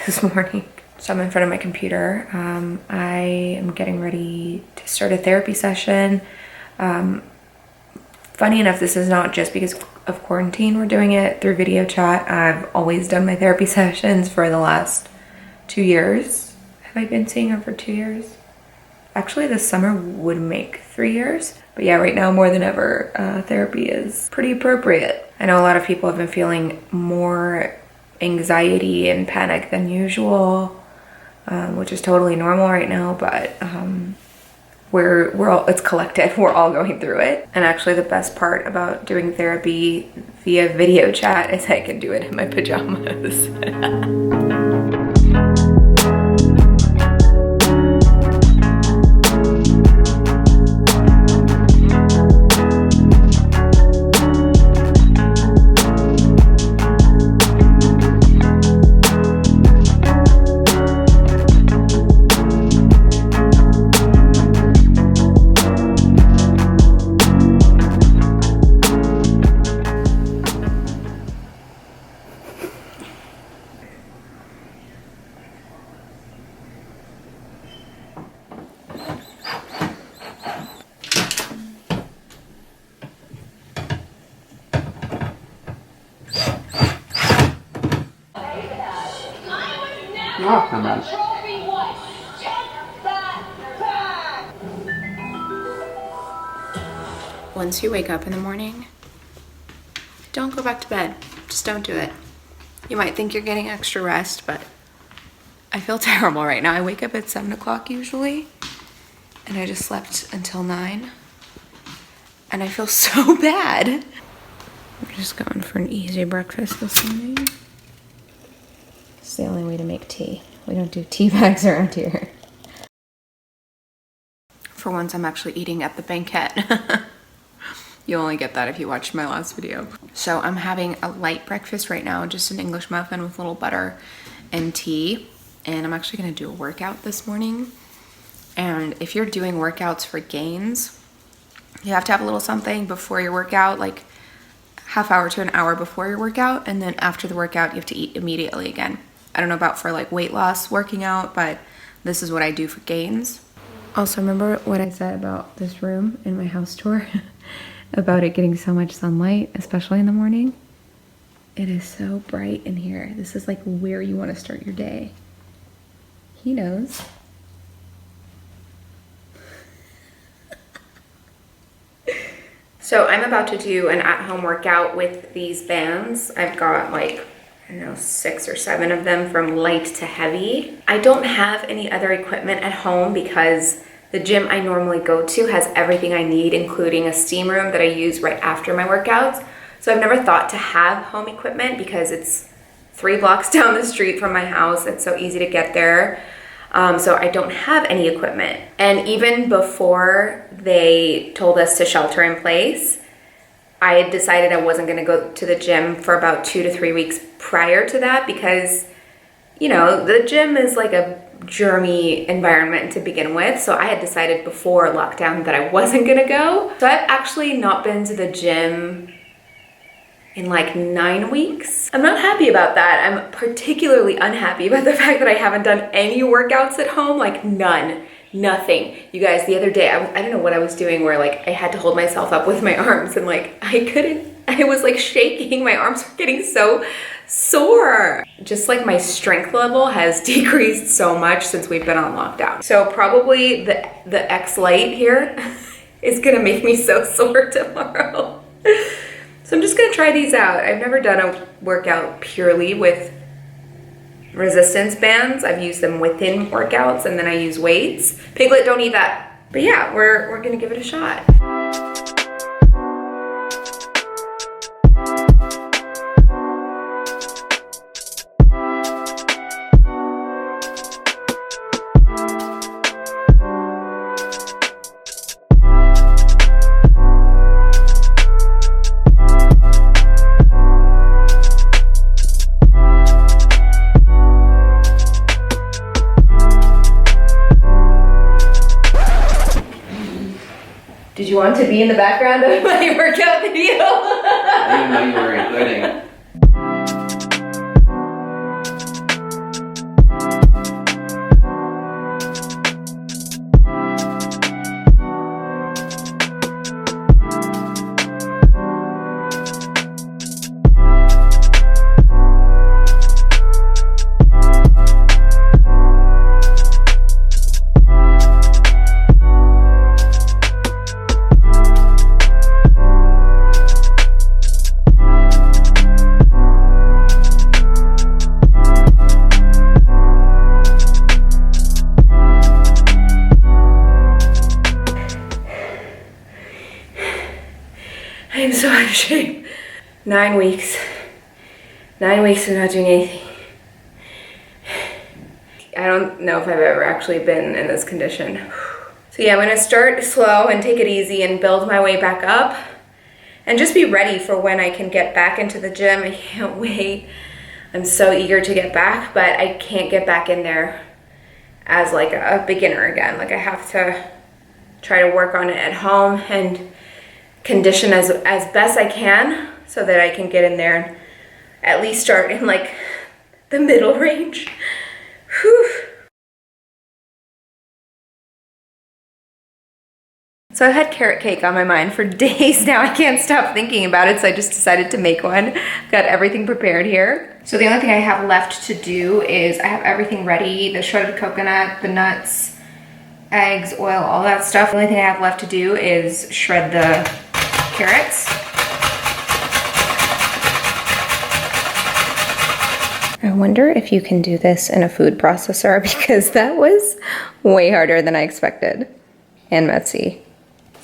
this morning. So I'm in front of my computer. I am getting ready to start a therapy session. Funny enough, this is not just because of quarantine we're doing it through video chat. I've always done my therapy sessions for the last 2 years. Have I been seeing her for 2 years? Actually, this summer would make 3 years. But yeah, right now more than ever, therapy is pretty appropriate. I know a lot of people have been feeling more anxiety and panic than usual, which is totally normal right now, but we're all, it's collective, we're all going through it. And actually the best part about doing therapy via video chat is I can do it in my pajamas. Oh, come on. Once you wake up in the morning, don't go back to bed. Just don't do it. You might think you're getting extra rest, but I feel terrible right now. I wake up at 7 o'clock usually, and I just slept until 9, and I feel so bad. I'm just going for an easy breakfast this morning. It's the only way to make tea. We don't do tea bags around here. For once, I'm actually eating at the banquet. You'll only get that if you watched my last video. So I'm having a light breakfast right now, just an English muffin with a little butter and tea. And I'm actually gonna do a workout this morning. And if you're doing workouts for gains, you have to have a little something before your workout, like half hour to an hour before your workout. And then after the workout, you have to eat immediately again. I don't know about for like weight loss working out, but this is what I do for gains. Also, remember what I said about this room in my house tour? About it getting so much sunlight, especially in the morning. It is so bright in here. This is like where you want to start your day. He knows. So I'm about to do an at-home workout with these bands. I've got like, I don't know, 6 or 7 of them from light to heavy. I don't have any other equipment at home because the gym I normally go to has everything I need, including a steam room that I use right after my workouts. So I've never thought to have home equipment because it's 3 blocks down the street from my house. It's so easy to get there. So I don't have any equipment. And even before they told us to shelter in place, I had decided I wasn't gonna go to the gym for about 2 to 3 weeks prior to that because, you know, the gym is like a germy environment to begin with. So I had decided before lockdown that I wasn't gonna go. So I've actually not been to the gym in like 9 weeks. I'm not happy about that. I'm particularly unhappy about the fact that I haven't done any workouts at home, like none. Nothing. You guys, the other day, I don't know what I was doing where like I had to hold myself up with my arms and like I was like shaking. My arms were getting so sore. Just like my strength level has decreased so much since we've been on lockdown. So probably the X light here is gonna make me so sore tomorrow. So I'm just gonna try these out. I've never done a workout purely with resistance bands. I've used them within workouts and then I use weights. Piglet, don't eat that. But yeah, we're gonna give it a shot. Did you want to be in the background of my workout video? I didn't know you were including it. shape. 9 weeks. 9 weeks of not doing anything. I don't know if I've ever actually been in this condition. So yeah, I'm gonna start slow and take it easy and build my way back up and just be ready for when I can get back into the gym. I can't wait. I'm so eager to get back, but I can't get back in there as like a beginner again. Like I have to try to work on it at home and condition as best I can so that I can get in there and at least start in like the middle range. Whew. So I've had carrot cake on my mind for days now. I can't stop thinking about it, so I just decided to make one. Got everything prepared here. So the only thing I have left to do is I have everything ready, the shredded coconut, the nuts, eggs, oil, all that stuff. The only thing I have left to do is shred the carrots. I wonder if you can do this in a food processor because that was way harder than I expected and messy.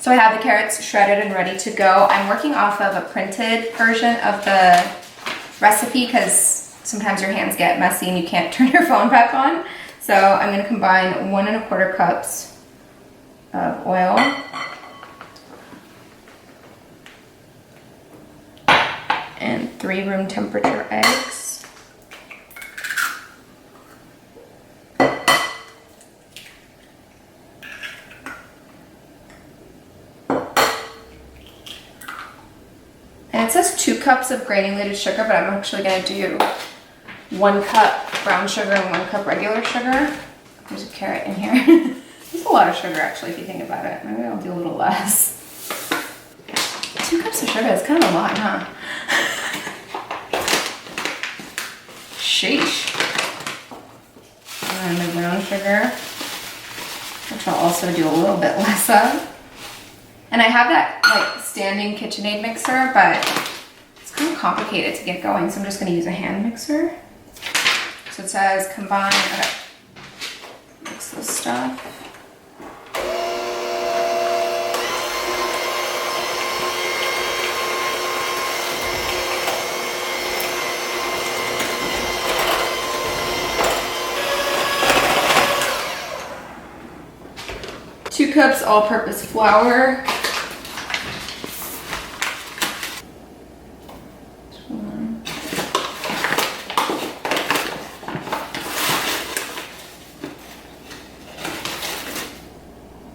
So I have the carrots shredded and ready to go. I'm working off of a printed version of the recipe because sometimes your hands get messy and you can't turn your phone back on. So I'm gonna combine 1 1/4 cups of oil and 3 room temperature eggs. And it says 2 cups of granulated sugar, but I'm actually gonna do 1 cup brown sugar and 1 cup regular sugar. There's a carrot in here. There's a lot of sugar actually if you think about it. Maybe I'll do a little less. 2 cups of sugar is kind of a lot, huh? Sheesh. And then the brown sugar, which I'll also do a little bit less of. And I have that like standing KitchenAid mixer, but it's kind of complicated to get going, so I'm just gonna use a hand mixer. So it says combine, okay, mix this stuff. Two cups all-purpose flour.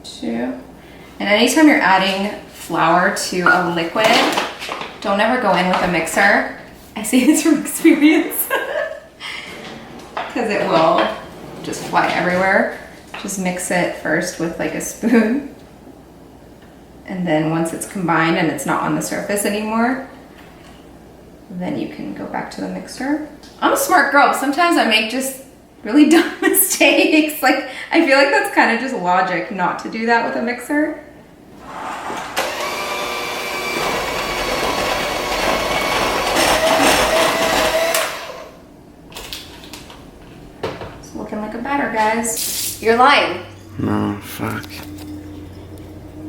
2. And anytime you're adding flour to a liquid, don't ever go in with a mixer. I say this from experience because it will just fly everywhere. Just mix it first with like a spoon. And then once it's combined and it's not on the surface anymore, then you can go back to the mixer. I'm a smart girl. Sometimes I make just really dumb mistakes. Like, I feel like that's kind of just logic not to do that with a mixer. It's looking like a batter, guys. You're lying. No, fuck.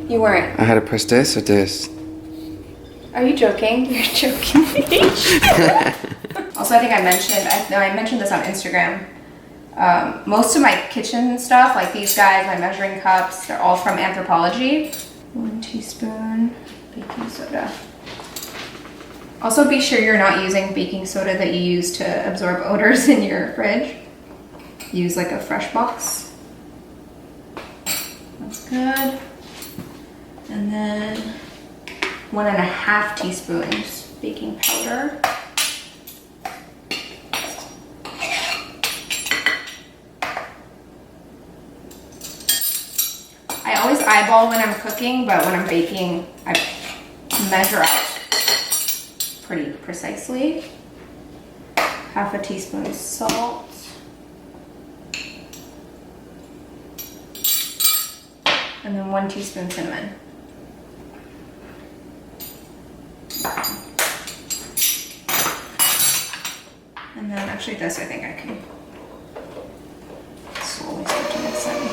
You weren't. I had to press this or this. Are you joking? You're joking me. Also, I think I mentioned this on Instagram. Most of my kitchen stuff, like these guys, my measuring cups, they're all from Anthropology. 1 teaspoon baking soda. Also, be sure you're not using baking soda that you use to absorb odors in your fridge. Use like a fresh box. That's good. And then 1 1/2 teaspoons baking powder. I always eyeball when I'm cooking, but when I'm baking, I measure out pretty precisely. 1/2 teaspoon salt. And then 1 teaspoon cinnamon. And then actually this, I think I can slowly start to mix in.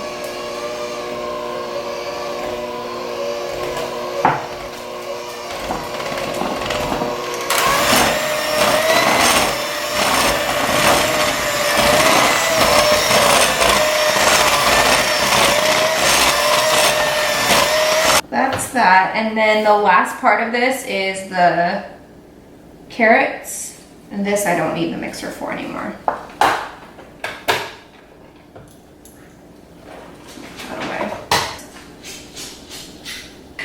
that. And then the last part of this is the carrots. And this I don't need the mixer for anymore.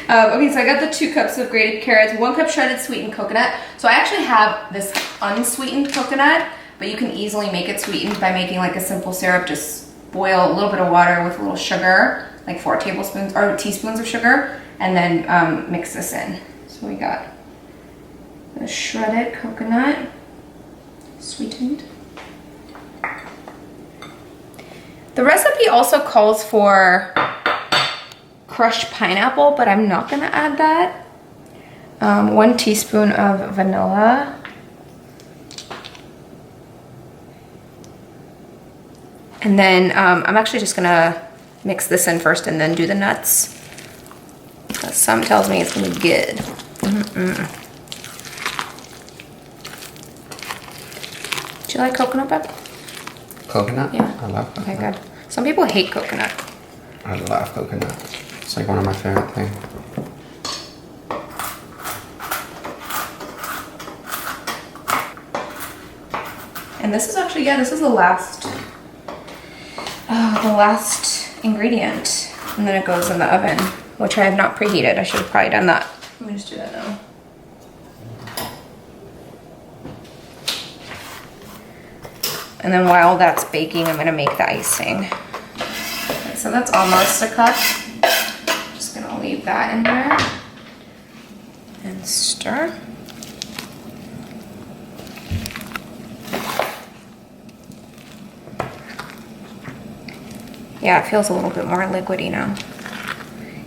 Okay, so I got the 2 cups of grated carrots, 1 cup shredded sweetened coconut. So I actually have this unsweetened coconut, but you can easily make it sweetened by making like a simple syrup. Just boil a little bit of water with a little sugar, like 4 tablespoons or teaspoons of sugar, and then mix this in. So we got the shredded coconut, sweetened. The recipe also calls for crushed pineapple, but I'm not gonna add that. 1 teaspoon of vanilla. And then I'm actually just gonna mix this in first and then do the nuts. Something tells me it's gonna be good. Do you like coconut, Beb? Coconut? Yeah. I love coconut. Okay, good. Some people hate coconut. I love coconut. It's like one of my favorite things. And this is actually, yeah, this is the last ingredient. And then it goes in the oven, which I have not preheated. I should have probably done that. Let me just do that now. And then while that's baking, I'm gonna make the icing. Okay, so that's almost a cup. Just gonna leave that in there and stir. Yeah, it feels a little bit more liquidy now.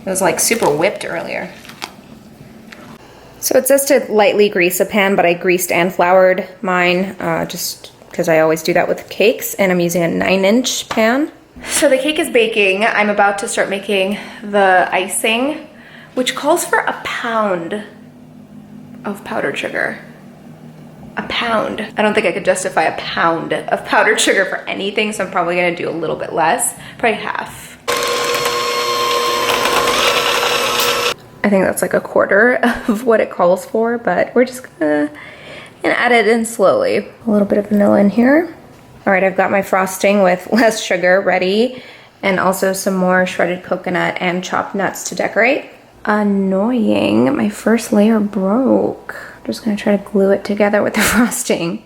It was like super whipped earlier. So it says to lightly grease a pan, but I greased and floured mine just because I always do that with cakes, and I'm using a 9-inch pan. So the cake is baking. I'm about to start making the icing, which calls for a pound of powdered sugar. A pound. I don't think I could justify a pound of powdered sugar for anything, so I'm probably gonna do a little bit less, probably half. I think that's like a quarter of what it calls for, but we're just gonna add it in slowly. A little bit of vanilla in here. All right, I've got my frosting with less sugar ready, and also some more shredded coconut and chopped nuts to decorate. Annoying, my first layer broke. I'm just gonna try to glue it together with the frosting.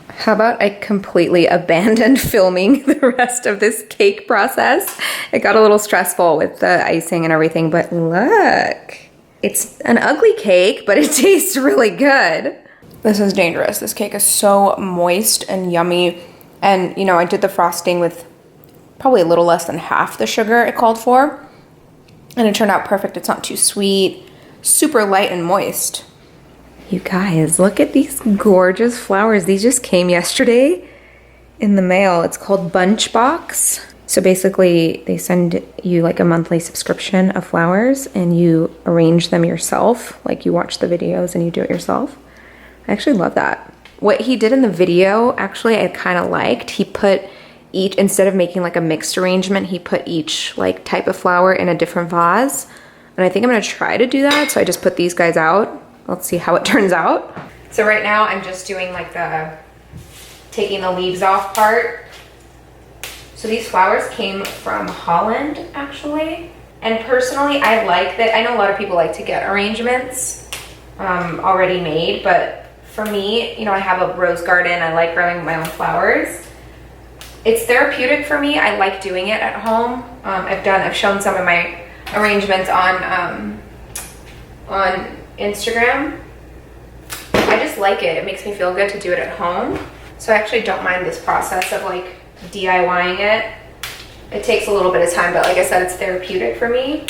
How about I completely abandoned filming the rest of this cake process? It got a little stressful with the icing and everything, but look. It's an ugly cake, but it tastes really good. This is dangerous. This cake is so moist and yummy. And you know, I did the frosting with probably a little less than half the sugar it called for. And it turned out perfect. It's not too sweet, super light and moist. You guys, look at these gorgeous flowers. These just came yesterday in the mail. It's called Bunch Box. So basically they send you like a monthly subscription of flowers and you arrange them yourself. Like you watch the videos and you do it yourself. I actually love that. What he did in the video, actually I kind of liked. He put each, instead of making like a mixed arrangement, he put each like type of flower in a different vase. And I think I'm gonna try to do that. So I just put these guys out. Let's see how it turns out. So right now I'm just doing like the taking the leaves off part. So these flowers came from Holland actually. And personally, I like that. I know a lot of people like to get arrangements already made, but for me, you know, I have a rose garden. I like growing my own flowers. It's therapeutic for me. I like doing it at home. I've shown some of my arrangements on Instagram. I just like it. It makes me feel good to do it at home. So I actually don't mind this process of like DIYing it. It takes a little bit of time, but like I said, it's therapeutic for me.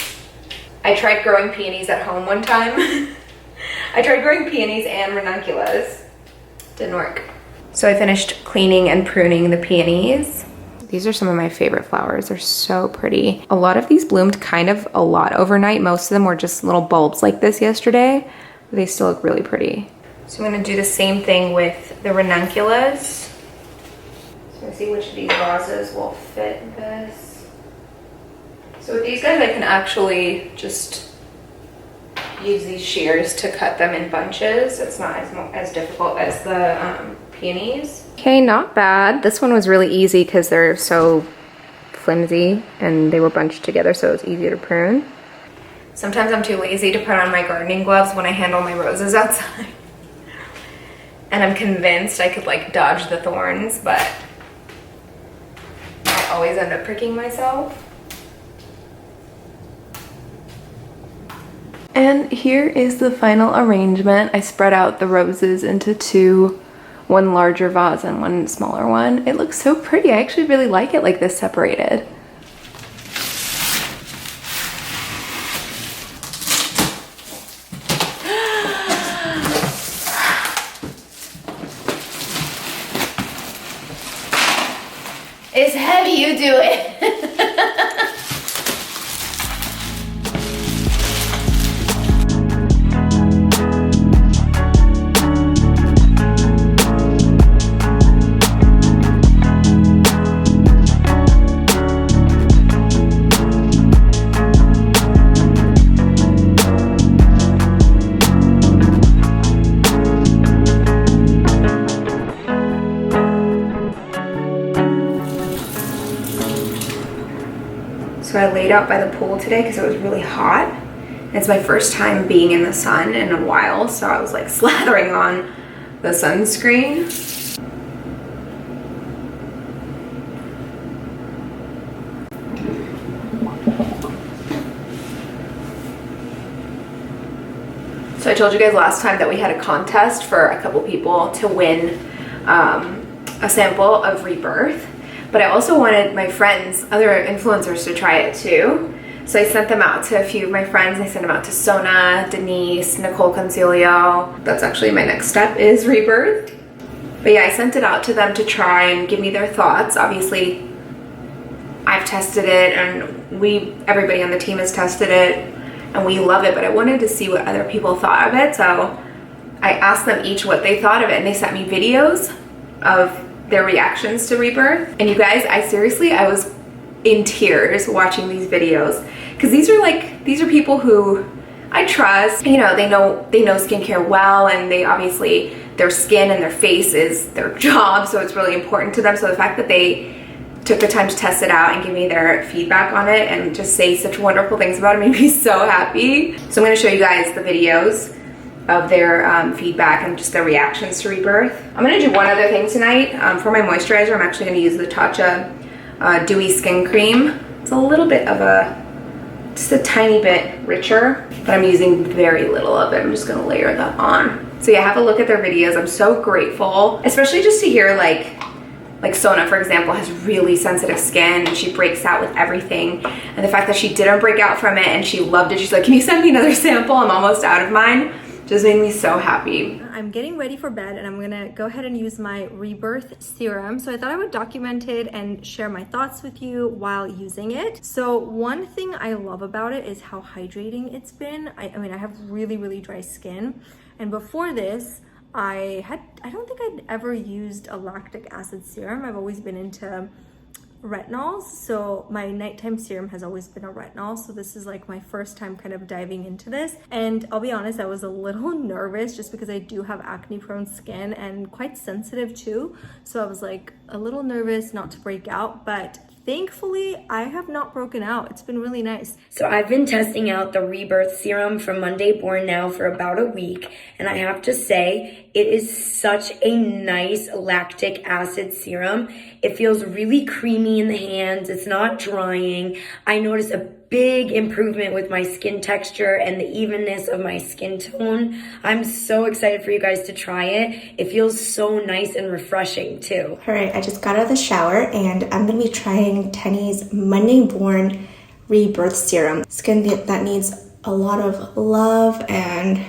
I tried growing peonies at home one time. I tried growing peonies and ranunculus. Didn't work. So I finished cleaning and pruning the peonies. These are some of my favorite flowers. They're so pretty. A lot of these bloomed kind of a lot overnight. Most of them were just little bulbs like this yesterday. But they still look really pretty. So I'm gonna do the same thing with the ranunculus. So let's see which of these vases will fit this. So with these guys, I can actually just use these shears to cut them in bunches. It's not as difficult as the peonies. Okay, not bad. This one was really easy because they're so flimsy and they were bunched together, so it's easy to prune. Sometimes I'm too lazy to put on my gardening gloves when I handle my roses outside. And I'm convinced I could like dodge the thorns, but I always end up pricking myself. And here is the final arrangement. I spread out the roses into two, one larger vase and one smaller one. It looks so pretty. I actually really like it like this separated. It's heavy, you do it. So I laid out by the pool today because it was really hot. And it's my first time being in the sun in a while, so I was like slathering on the sunscreen. So I told you guys last time that we had a contest for a couple people to win a sample of Rebirth. But I also wanted my friends, other influencers, to try it too. So I sent them out to a few of my friends. I sent them out to Sona, Denise, Nicole Concilio. That's actually my next step, is Rebirth. But yeah, I sent it out to them to try and give me their thoughts. Obviously, I've tested it and everybody on the team has tested it and we love it, but I wanted to see what other people thought of it. So I asked them each what they thought of it and they sent me videos of their reactions to Rebirth. And you guys, I was in tears watching these videos because these are people who I trust. You know, they know skincare well, and they obviously, their skin and their face is their job, so it's really important to them. So the fact that they took the time to test it out and give me their feedback on it and just say such wonderful things about it made me so happy. So I'm going to show you guys the videos of their feedback and just their reactions to Rebirth. I'm gonna do one other thing tonight. For my moisturizer, I'm actually gonna use the Tatcha Dewy Skin Cream. It's a little bit of just a tiny bit richer, but I'm using very little of it. I'm just gonna layer that on. So yeah, have a look at their videos. I'm so grateful, especially just to hear like Sona, for example, has really sensitive skin and she breaks out with everything. And the fact that she didn't break out from it and she loved it, she's like, can you send me another sample? I'm almost out of mine. Just made me so happy. I'm getting ready for bed and I'm gonna go ahead and use my Rebirth serum. So I thought I would document it and share my thoughts with you while using it. So one thing I love about it is how hydrating it's been. I mean, I have really, really dry skin. And before this, I don't think I'd ever used a lactic acid serum. I've always been into retinols, so my nighttime serum has always been a retinol, so this is like my first time kind of diving into this. And I'll be honest, I was a little nervous just because I do have acne prone skin and quite sensitive too, so I was like a little nervous not to break out, but thankfully I have not broken out. It's been really nice. So I've been testing out the Rebirth serum from Monday Born now for about a week, and I have to say it is such a nice lactic acid serum. It feels really creamy in the hands. It's not drying. I noticed a big improvement with my skin texture and the evenness of my skin tone. I'm so excited for you guys to try it. It feels so nice and refreshing too. All right, I just got out of the shower and I'm gonna be trying Teni's Monday Born Rebirth Serum. Skin that needs a lot of love and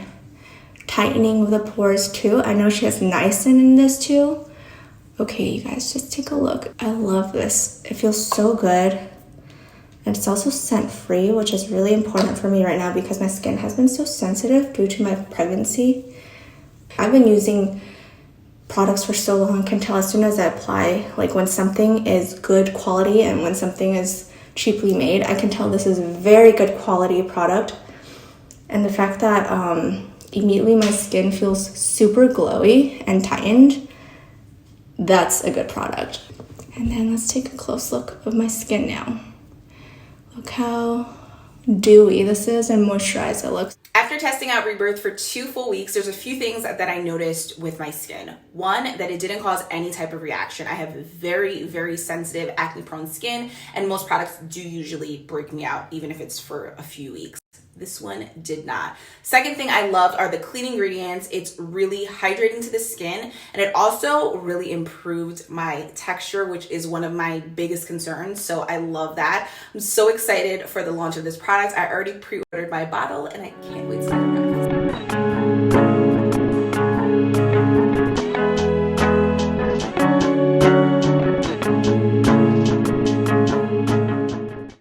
tightening of the pores too. I know she has niacin in this too. Okay, you guys, just take a look. I love this. It feels so good. And it's also scent free, which is really important for me right now because my skin has been so sensitive due to my pregnancy. I've been using products for so long, I can tell as soon as I apply, like when something is good quality and when something is cheaply made, I can tell this is a very good quality product. And the fact that immediately my skin feels super glowy and tightened, that's a good product. And then let's take a close look of my skin now. Look how dewy this is and moisturized it looks. After testing out Rebirth for 2 full weeks, there's a few things that I noticed with my skin. One, that it didn't cause any type of reaction. I have very, very sensitive acne prone skin, and most products do usually break me out, even if it's for a few weeks. This one did not. Second thing I loved are the clean ingredients. It's really hydrating to the skin, and it also really improved my texture, which is one of my biggest concerns. So I love that. I'm so excited for the launch of this product. I already pre-ordered my bottle, and I can't wait to try it out.